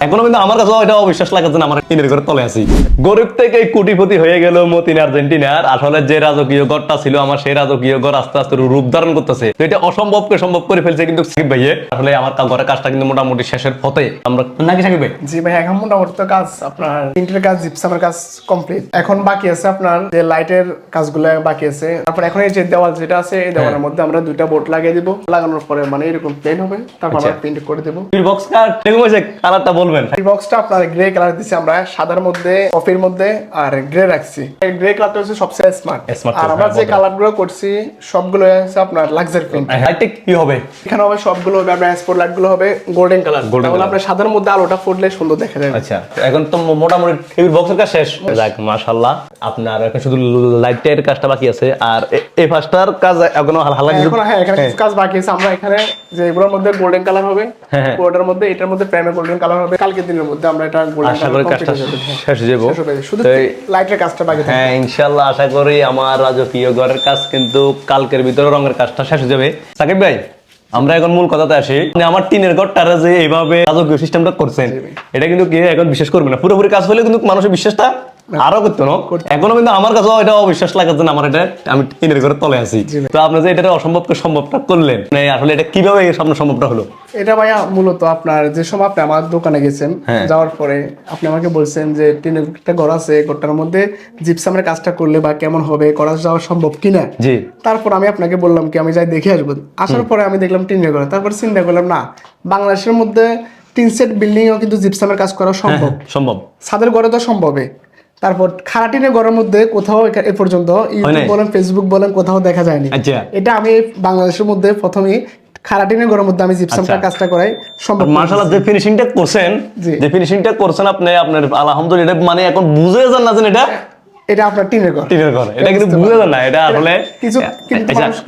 এখনো কিন্তু আমার কাছে এটা অবিশ্বাস লাগে যে আমার টিনের ঘরে তলে আছি। গরিব থেকে কোটিপতি হয়ে গেল মতিন আর্জেন্টিনার। আসলে যে রাজকীয় ঘরটা ছিল আমার, সেই রাজকীয় ঘর আস্তে আস্তে রূপ ধারণ করতেছে। তো এটা অসম্ভবকে সম্ভব করে ফেলছে কিন্তু সাকিব ভাইয়ে। আসলে আমার ঘরের কাজটা কিন্তু মোটামুটি শেষের পথে আমরা, নাকি সাকিব ভাই? জি ভাই, এখন মোটামুটি তো কাজ আপনার প্রিন্টের কাজ, জিপসামের কাজ কমপ্লিট। এখন বাকি আছে আপনার যে লাইটের কাজগুলো বাকি আছে। তারপর এখন এই যে দেওয়াল যেটা আছে, এই দেওয়ালের মধ্যে আমরা দুইটা বোর্ড লাগিয়ে দিব। লাগানোর পরে মানে এরকম প্লেন হবে, তারপর আমরা প্রিন্ট করে দেব। বক্স কালারটা বলবেন? এই বক্সটা আপনার গ্রে কালার দিছি আমরা, সাদার মধ্যে, কফির মধ্যে আর গ্রে রাখছি। এই গ্রে কালারটা হচ্ছে সবচেয়ে স্মার্ট। আর আমরা যে কালারগুলো করছি সবগুলো আছে আপনার লাক্সারি প্রিন্ট। লাইটটা কি হবে? এখানে হবে সবগুলো হবে আপনার স্পট লাইটগুলো হবে গোল্ডেন কালার। তাহলে আপনার সাদার মধ্যে আলোটা ফুটলে সুন্দর দেখা যাবে। আচ্ছা, এখন তো মোটামুটি টেবিল বক্সের কাজ শেষ। যাক মাশাআল্লাহ, আপনার এখন শুধু লাইটের কাজটা বাকি আছে। আর এই ফার্স্টটার কাজ এখনো হালকা কিছু, হ্যাঁ এখানে কিছু কাজ বাকি আছে। আমরা এখানে যে এগুলোর মধ্যে গোল্ডেন কালার হবে, ওটার মধ্যে এটার মধ্যে প্রাইমার গোল্ডেন কালার হবে। কালকে দিনের মধ্যে আমরা এটা গোল্ডেন আশা করি কাজটা শেষ হয়ে যাবে। শুধু লাইটের কাজটা বাকি থাকে। হ্যাঁ ইনশাআল্লাহ আশা করি আমার রাজকীয় ঘরের কাজ কিন্তু কালকের ভিতরে রঙের কাজটা শেষ হয়ে যাবে। সাকিব ভাই, আমরা এখন মূল কথাতে আসি। আমার টিনের ঘরটারে যে এইভাবে রাজকীয় সিস্টেমটা করছেন, এটা কিন্তু কেউ এখন বিশ্বাস করবে না। পুরোপুরি কাজ হলে কিন্তু মানুষের বিশ্বাসটা আরো করতো না। এখনো কিন্তু আমার কাছে এটা অবিশ্বাস লাগে যে আমার এটা, আমি টিনের ঘরে তলে আছি। তো আপনি যে এটা অসম্ভবকে সম্ভবটা করলেন, আসলে এটা কিভাবে সামনে সম্ভবটা হলো? এটা ভাইয়া মূলত আপনার যে সময় আপনি আমার দোকানে গেছেন, যাওয়ার পরে আপনি আমাকে বলছেন যে টিনের একটা ঘর আছে, ঘরটার মধ্যে জিপসামের কাজটা করলে বা কেমন হবে, করা যাওয়া সম্ভব কিনা। জি। তারপর আমি আপনাকে বললাম কি আমি যাই দেখে আসবো। আসার পরে আমি দেখলাম টিনের ঘর। তারপর চিন্তা করলাম না, বাংলাদেশের মধ্যে 3 সেট বিল্ডিং এও কিন্তু জিপসামের কাজ করা সম্ভব। সম্ভব। ছাদের ঘরে তো সম্ভবে। তারপর খারাটিনের ঘরের মধ্যে কোথাও এ পর্যন্ত ইউটিউব বলেন, ফেসবুক বলেন, কোথাও দেখা যায়নি। এটা আমি বাংলাদেশের মধ্যে প্রথমেই খারাটিনের ঘরের মধ্যে আমি জিপসামটার কাজটা করাই সম্ভব। মাশাআল্লাহ, যে ফিনিশিংটা করছেন, আপনি আপনার আলহামদুলিল্লাহ, মানে এখন বুঝে যান না যে এটা আপনার টিনের ঘর। টিনের ঘর এটা কিন্তু বুঝে যান না। এটা আসলে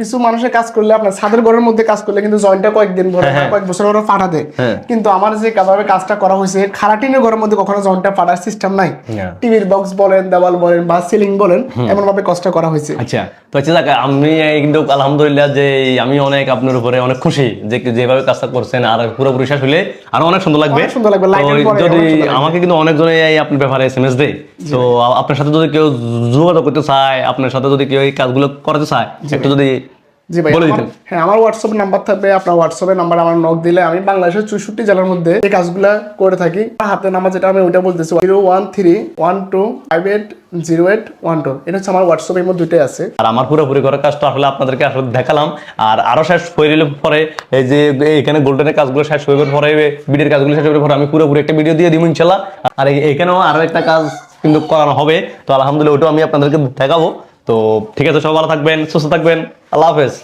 কিছু মানুষের কাজ করলে আপনার ছাদের ঘরের মধ্যে কাজ করলে কিন্তু জয়েন্টটা কয়েকদিন ধরে কয়েক বছর ধরে ফাটা দেয়। কিন্তু আমার যে কিভাবে কাজটা করা হয়েছে, খারাটিনের ঘরের মধ্যে কখনো জয়েন্টটা ফাটার সিস্টেম নাই। টিভির বক্স বলেন, দেওয়াল বলেন বা সিলিং বলেন, এমন ভাবে কাজটা করা হয়েছে। আচ্ছা, তো আমি কিন্তু আলহামদুলিল্লাহ যে আমি অনেক আপনার উপরে অনেক খুশি যে যেভাবে কাজটা করছেন। আর পুরোপুরি শেষ হলে আরো অনেক সুন্দর লাগবে। যদি আমাকে কিন্তু অনেকজনে আপনার ব্যাপারে SMS দেয়, তো আপনার সাথে যদি কেউ যোগাযোগ করতে চায়, আপনার সাথে যদি কেউ এই কাজগুলো করতে চায়, একটু যদি বলে দিতেন। হ্যাঁ, আমার হোয়াটসঅ্যাপ নাম্বার থাকবে। আপনার হোয়াটসঅ্যাপের নাম্বার আমার নক দিলে আমি বাংলাদেশের 64 জেলার মধ্যে এই কাজগুলো করে থাকি। হাতে নাম্বার যেটা আমি ওইটা বলতেছি 01312580812। এটা হচ্ছে আমার হোয়াটসঅ্যাপের মধ্যে দুটোই আছে। আর আমার পুরোপুরি করার কাজটা আসলে আপনাদেরকে আসলে দেখালাম। আর আরো শেষ হয়ে গেলে পরে এই যে এখানে গোল্ডেনের কাজগুলো শেষ হয়ে পরে, বিডের কাজগুলো শেষ হয়ে পরে আমি পুরোপুরি একটা ভিডিও দিয়ে দিব ইনশাল্লাহ। আর এখানেও আরো একটা কাজ কিন্তু করানো হবে। তো আলহামদুলিল্লাহ ওটাও আমি আপনাদেরকে দেখাবো। তো ঠিক আছে, সবাই ভালো থাকবেন, সুস্থ থাকবেন। আল্লাহ হাফেজ।